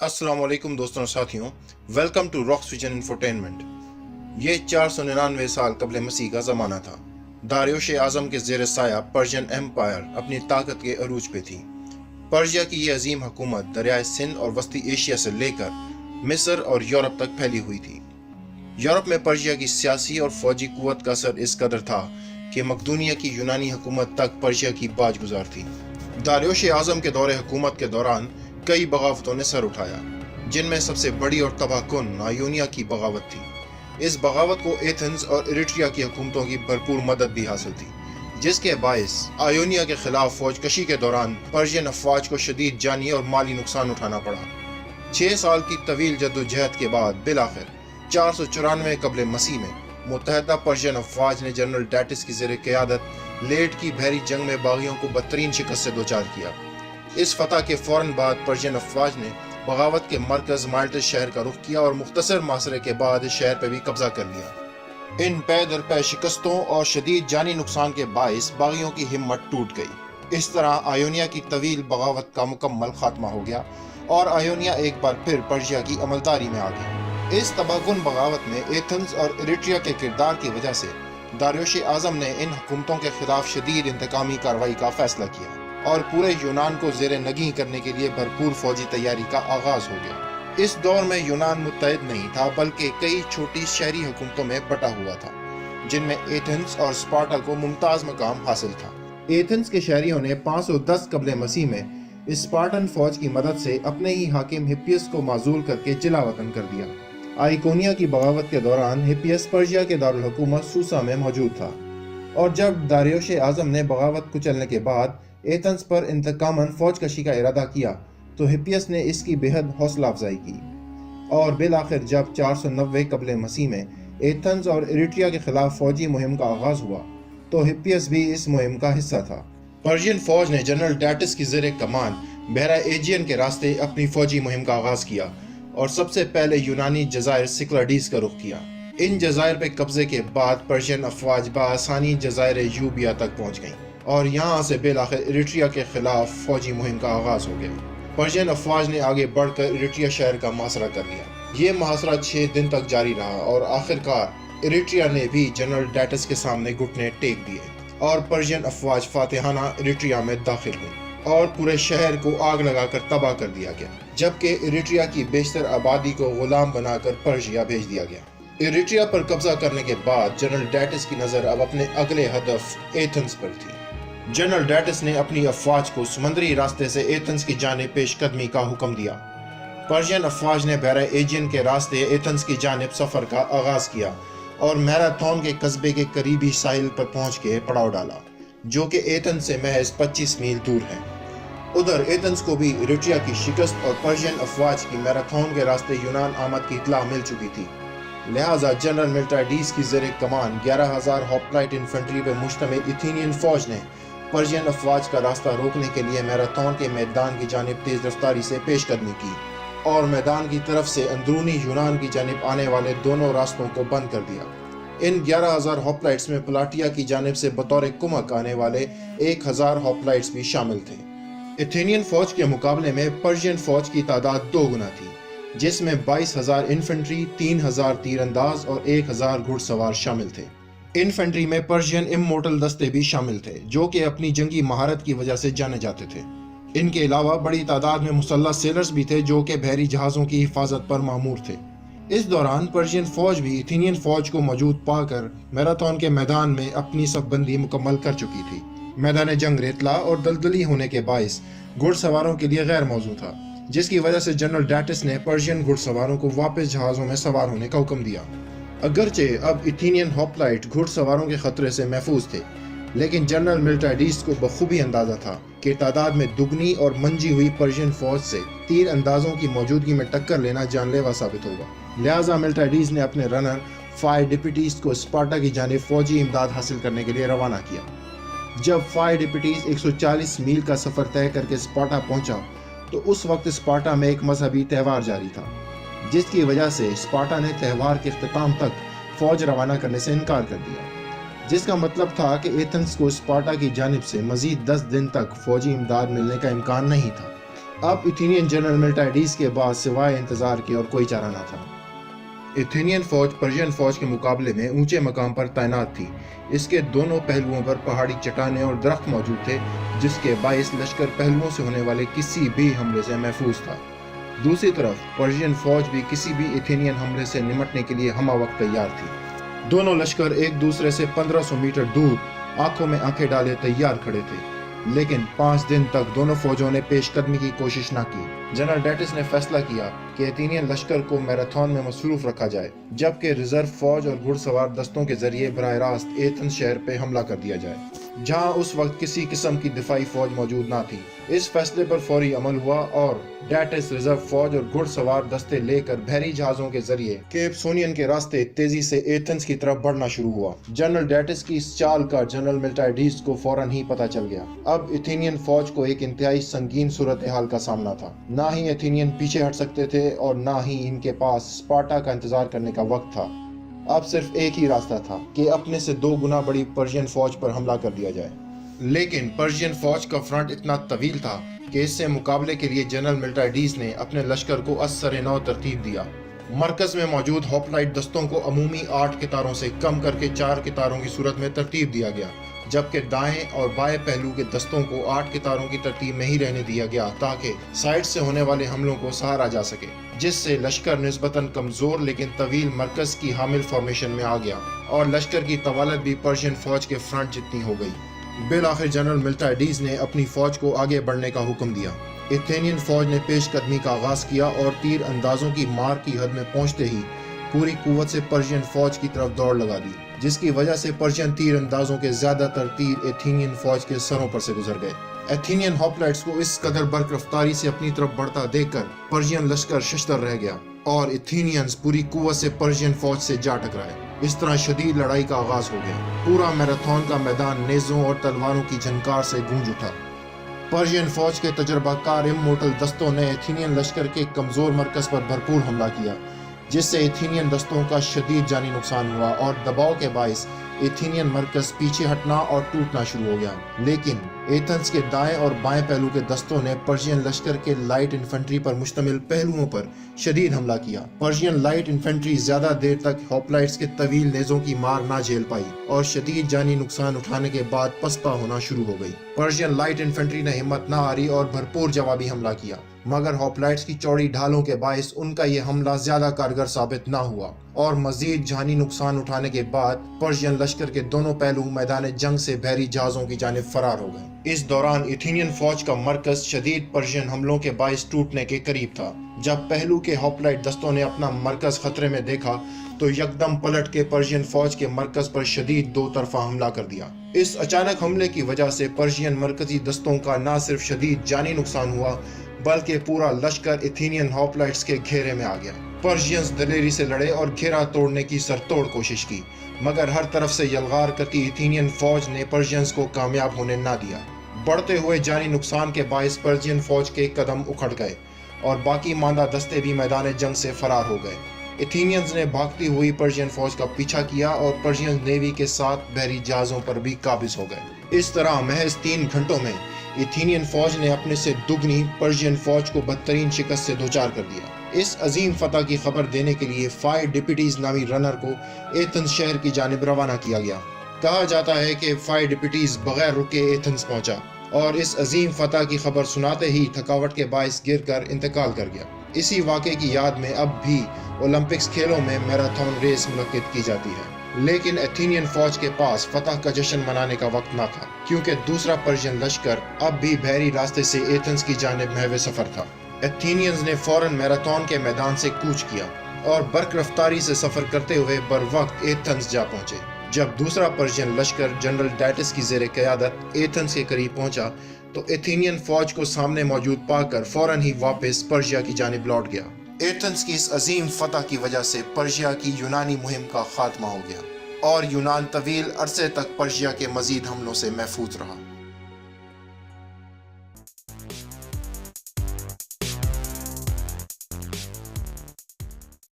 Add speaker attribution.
Speaker 1: अस्सलाम वालेकुम दोस्तों और साथियों, welcome to Rocks Vision infotainment. ये 499 साल कबल मसीह का ज़माना था। दारियोश आज़म के ज़ेर साया पर्शियन एम्पायर अपनी ताकत के अरूज पे थी। पर्शिया की ये अजीम हुकूमत दरियाए सिंध और वस्ती एशिया से लेकर मिस्र और यूरोप तक फैली हुई थी। यूरोप में पर्शिया की सियासी और फौजी कुव्वत का असर इस कदर था कि मकदूनिया की यूनानी हुकूमत तक पर्शिया की बाज गुजार थी। दारियोश आज़म के दौरे हुकूमत के दौरान कई बगावतों ने सर उठाया, जिनमें सबसे बड़ी और तबाहकुन आयोनिया की बगावत थी। इस बगावत को एथेंस और इरिट्रिया की हुकूमतों की भरपूर मदद भी हासिल थी, जिसके बायस आयोनिया के खिलाफ फौजकशी के दौरान पर्शियन अफवाज को शदीद जानी और माली नुकसान उठाना पड़ा। 6 साल की तवील जद्दोजहद के बाद बिलाखिर 494 कबल मसीह में मुत्तहदा पर्शियन अफवाज ने जनरल डैटिस की ज़ेर क़यादत लेट की बहरी जंग में बागियों को बदतरीन शिकस्त से दोचार किया। इस फतह के फौरन बाद पर्शियन अफवाज ने बगावत के मरकज माल्टस शहर का रुख किया और मुख्तसर मासरे के बाद इस शहर पर भी कब्जा कर लिया। इन पै दर पै शिकस्तों और शदीद जानी नुकसान के बायस बागियों की हिम्मत टूट गई। इस तरह आयोनिया की तवील बगावत का मुकम्मल खात्मा हो गया और आयोनिया एक बार फिर पर्शिया की अमलदारी में आ गई। इस तबाहकुन बगावत में एथेंस और इरिट्रिया के किरदार की वजह से दारियोश आज़म ने इन हुकूमतों के खिलाफ शदीद इंतकामी कार्रवाई का फैसला किया और पूरे यूनान को ज़ेरे नगी करने के लिए भरपूर फौजी तैयारी का आगाज हो गया। इस दौर में यूनान मुत्तहद नहीं था, बल्कि कई छोटी शहरी हुकूमतों में बटा हुआ था, जिनमें एथेंस और स्पार्टा को मुमताज मकाम हासिल था। एथेंस के शहरियों ने 510 कबल मसीह में स्पार्टन फौज की मदद से अपने ही हाकिम हिप्पियस को माजूल करके जिलावतन कर दिया। आइकोनिया की बगावत के दौरान हिप्पियस पर्शिया के दारुल हुकूमत सूसा में मौजूद था, और जब दारियोश आज़म ने बगावत कुचलने के बाद एथेंस पर इंतकामन फौजकशी का इरादा किया तो हिप्पियस ने इसकी बेहद हौसला अफजाई की, और बिलाखिर जब 490 कबल मसीह में एथेंस और इरिट्रिया के खिलाफ फौजी मुहिम का आगाज हुआ तो हिप्पियस भी इस मुहिम का हिस्सा था। पर्शियन फौज ने जनरल डैटिस की ज़ेर कमान बहरा एजियन के रास्ते अपनी फौजी मुहिम का आगाज किया और सबसे पहले यूनानी जजायर सिक्लाडीस का रुख किया। इन जजायर पे कब्जे के बाद पर्शियन अफवाज बआसानी जजायर यूबिया तक पहुंच गईं और यहाँ से बिलाखिर इरिट्रिया के खिलाफ फौजी मुहिम का आगाज हो गया। पर्शियन अफवाज ने आगे बढ़कर इरिट्रिया शहर का मुहासरा कर लिया। ये मुहासरा 6 दिन तक जारी रहा और आखिरकार इरिट्रिया ने भी जनरल डैटिस के सामने घुटने टेक दिए और पर्शियन अफवाज फातिहाना इरिट्रिया में दाखिल हुई और पूरे शहर को आग लगाकर तबाह कर दिया गया, जबकि इरिट्रिया की बेशतर आबादी को गुलाम बनाकर पर्शिया भेज दिया गया। इरिट्रिया पर कब्जा करने के बाद जनरल डैटिस की नज़र अब अपने अगले हदफ एथेंस पर थी। जनरल डैटिस ने अपनी अफवाज को समुद्री रास्ते से एथेंस की जानिब पेशकदमी का हुक्म दिया। पर्शियन अफवाज ने बहरा एजियन के रास्ते एथेंस की जानिब सफ़र का आगाज किया और मैराथन के कस्बे के करीबी साहिल पर पहुंच के पड़ाव डाला, जो कि एथेंस से महज 25 मील दूर है। उधर एथेंस को भी इरिट्रिया की शिकस्त और पर्शियन अफवाज की मैराथन के रास्ते यूनान आमद की इत्तला मिल चुकी थी। लिहाजा जनरल मिलिटारीज की ज़ेर कमान 11,000 होप्लाइट इन्फेंट्री पर मुश्तमिल एथेनियन फौज ने पर्शियन अफवाज का रास्ता रोकने के लिए मैराथन के मैदान की जानिब तेज रफ्तारी से पेशकदमी की और मैदान की तरफ से अंदरूनी यूनान की जानिब आने वाले दोनों रास्तों को बंद कर दिया। इन 11,000 होप्लाइट्स में प्लाटिया की जानिब से बतौर कुमक आने वाले 1,000 होप्लाइट्स भी शामिल थे। एथेनियन फौज के मुकाबले में पर्शियन फौज की तादाद 2 गुना थी, जिसमें 22,000 इन्फेंट्री, 3,000 तीरंदाज और 1,000 घुड़सवार शामिल थे। इन्फेंट्री में पर्शियन इमोर्टल दस्ते भी शामिल थे, जो कि अपनी जंगी महारत की वजह से जाने जाते थे। इनके अलावा बड़ी तादाद में मुसल्लह सेलर्स भी थे, जो कि बहरी जहाज़ों की हिफाजत पर मामूर थे। इस दौरान पर्शियन फौज भी एथेनियन फौज को मौजूद पाकर मैराथन के मैदान में अपनी सफबंदी मुकम्मल कर चुकी थी। मैदान जंग रेतला और दलदली होने के बायस घुड़सवारों के लिए गैर मौजू था, जिसकी वजह से जनरल डैटिस ने पर्शियन घुड़सवारों को वापस जहाज़ों में सवार होने का हुक्म दिया। अगरचे अब एथेनियन होप्लाइट घुड़सवारों के खतरे से महफूज थे, लेकिन जनरल मिलिटारीज को बखूबी अंदाजा था कि तादाद में दुगनी और मंजी हुई पर्शियन फौज से तीर अंदाजों की मौजूदगी में टक्कर लेना जानलेवा साबित होगा। लिहाजा मिलिटारीज ने अपने रनर फायर डिप्यूटीज को स्पार्टा की जानिब फौजी इमदाद हासिल करने के लिए रवाना किया। जब फायर डिप्यूटीज 140 मील का सफ़र तय करके स्पार्टा पहुंचा तो उस वक्त स्पार्टा में एक मजहबी त्यौहार जारी था, जिसकी वजह से स्पार्टा ने त्यौहार के इख्तिताम तक फौज रवाना करने से इनकार कर दिया, जिसका मतलब था कि एथेंस को स्पार्टा की जानिब से मजीद 10 दिन तक फौजी इमदाद मिलने का इम्कान नहीं था। अब एथेनियन जनरल मिलिटाइडीज के बाद सिवाय इंतजार के और कोई चारा न था। एथेनियन फौज पर्शियन फौज के मुकाबले में ऊंचे मकाम पर तैनात थी। इसके दोनों पहलुओं पर पहाड़ी चट्टानें और दरख्त मौजूद थे, जिसके बायस लश्कर पहलुओं से होने वाले किसी भी हमले से महफूज था। दूसरी तरफ पर्शियन फौज भी किसी भी एथेनियन हमले से निपटने के लिए हमवक्त तैयार थी। दोनों लश्कर एक दूसरे से 1500 मीटर दूर आंखों में आंखें डाले तैयार खड़े थे, लेकिन 5 दिन तक दोनों फौजों ने पेशकदमी की कोशिश न की। जनरल डैटिस ने फैसला किया कि एथेनियन लश्कर को मैराथन में मसरूफ रखा जाए, जबकि रिजर्व फौज और घुड़सवार दस्तों के जरिए बराह रास्त एथेंस शहर पे हमला कर दिया जाए, जहां उस वक्त किसी किस्म की दिफाई फौज मौजूद न थी। इस फैसले पर फौरी अमल हुआ और डैटिस रिजर्व फौज और घुड़सवार दस्ते लेकर बहरी जहाजों के जरिए केप सोनियन के रास्ते तेजी से एथेंस की तरफ बढ़ना शुरू हुआ। जनरल डैटिस की इस चाल का जनरल मिलिटाइडीज को फौरन ही पता चल गया। अब एथेनियन फौज को एक इंतहाई संगीन सूरत हाल का सामना था। ना ही एथेनियन पीछे हट सकते थे और ना ही इनके पास स्पार्टा का इंतजार करने का वक्त था। अब सिर्फ एक ही रास्ता था कि अपने से 2 गुना बड़ी पर्शियन फौज पर हमला कर दिया जाए। लेकिन पर्शियन फौज का फ्रंट इतना तवील था कि इससे मुकाबले के लिए जनरल मिलिटाइडीज ने अपने लश्कर को असर नौ तरतीब दिया। मरकज में मौजूद होप्लाइट दस्तों को अमूमी 8 कितारों से कम करके 4 कितारों की सूरत में तरतीब दिया गया, जबकि दाएं और बाएं पहलू के दस्तों को 8 कितारों की तरतीब में ही रहने दिया गया, ताकि साइड से होने वाले हमलों को सहारा जा सके, जिससे लश्कर निस्बतन कमजोर लेकिन तवील मरकज की हामिल फॉर्मेशन में आ गया और लश्कर की तवालत भी पर्शियन फौज के फ्रंट जितनी हो गई। बिल आखिर जनरल मिलिटाइडीज ने अपनी फौज को आगे बढ़ने का हुक्म दिया। एथेनियन फौज ने पेशकदमी का आगाज किया और तीर अंदाजों की मार की हद में पहुंचते ही पूरी कुव्वत से पर्शियन फौज की तरफ दौड़ लगा दी, जिसकी वजह से पर्शियन तीर अंदाजों के ज्यादातर तीर एथेनियन फौज के सरों पर से गुजर गए। एथेनियन होप्लाइट्स को इस कदर बर्क रफ्तारी से अपनी तरफ बढ़ता देखकर पर्शियन लश्कर शशदर रह गया और एथेनियंस पूरी कुव्वत से पर्शियन फौज से जा टकराए। इस तरह शदीद लड़ाई का आगाज हो गया। पूरा मैराथन का मैदान नेज़ों और तलवारों की झनकार से गूंज उठा। पर्शियन फौज के तजर्बाकार इमोर्टल दस्तों ने एथेनियन लश्कर के कमजोर मरकज पर भरपूर हमला किया, जिससे एथेनियन दस्तों का शदीद जानी नुकसान हुआ और दबाव के बायस एथेनियन मरकज पीछे हटना और टूटना शुरू हो गया। लेकिन एथेंस के दाएं और बाएं पहलू के दस्तों ने पर्शियन लश्कर के लाइट इन्फेंट्री पर मुश्तमिल पहलुओं पर शदीद हमला किया। पर्शियन लाइट इन्फेंट्री ज्यादा देर तक होप्लाइट्स के तवील नेज़ों की मार ना झेल पाई और शदीद जानी नुकसान उठाने के बाद पसपा होना शुरू हो गई। पर्शियन लाइट इन्फेंट्री ने हिम्मत न हारी और भरपूर जवाबी हमला किया, मगर होप्लाइट्स की चौड़ी ढालों के बायस उनका ये हमला ज्यादा कारगर साबित न हुआ और मजीद जानी नुकसान उठाने के बाद पर्शियन लश्कर के दोनों पहलू मैदान जंग से बहरी जहाजों की जानिब फरार हो गए। इस दौरान एथेनियन फौज का मरकज शदीद पर्शियन हमलों के बायस टूटने के करीब था। जब पहलू के होप्लाइट दस्तों ने अपना मरकज खतरे में देखा तो यकदम पलट के पर्शियन फौज के मरकज पर शदीद 2 तरफा हमला कर दिया। इस अचानक हमले की वजह से पर्शियन मरकजी दस्तों का न सिर्फ शदीद जानी नुकसान हुआ, बल्कि पूरा लश्कर एथेनियन होप्लाइट्स के घेरे में आ गया। पर्शियंस दलेरी से लड़े और घेरा तोड़ने की सरतोड़ कोशिश की, मगर हर तरफ से यलगार करती एथेनियन फौज ने पर्शियंस को कामयाब होने ना दिया। बढ़ते हुए जानी नुकसान के बायस पर्शियन फौज के कदम उखड़ गए और बाकी मांदा दस्ते भी मैदान जंग से फरार हो गए। एथेनियंस ने भागती हुई पर्शियन फौज का पीछा किया और पर्शियन नेवी के साथ बहरी जहाजों पर भी काबिज हो गए। इस तरह महज 3 घंटों में एथेनियन फौज ने अपने से दुगनी पर्शियन फौज को बदतरीन शिकस्त से दोचार कर दिया। इस अजीम फतह की खबर देने के लिए 5 डिप्यूटीज नामी रनर को एथेंस शहर की जानिब रवाना किया गया। कहा जाता है कि 5 डिप्यूटीज बगैर रुके एथेंस पहुंचा और इस अजीम फतह की खबर सुनाते ही थकावट के बायस गिरकर इंतकाल कर गया। इसी वाक़े की याद में अब भी ओलंपिक्स खेलों में मैराथन रेस मुनक्किद की जाती है, लेकिन एथेनियन फौज के पास फतह का जश्न मनाने का वक्त न था, क्योंकि दूसरा पर्शियन लश्कर अब भी बहरी रास्ते से एथेंस की जानिब महवे सफर था। एथेनियंस ने फौरन मैराथन के मैदान से कूच किया और बर्क रफ्तारी से सफर करते हुए बर वक्त एथेंस जा पहुंचे। जब दूसरा पर्शियन लश्कर जनरल डैटिस की ज़ेरे क़यादत एथेंस के करीब पहुंचा तो एथेनियन फौज को सामने मौजूद पाकर फौरन ही वापस पर्शिया की जानिब लौट गया। एथेंस की इस अजीम फतह की वजह से पर्शिया की यूनानी मुहिम का खात्मा हो गया और यूनान तवील अरसे तक पर्शिया के मजीद हमलों से महफूज रहा।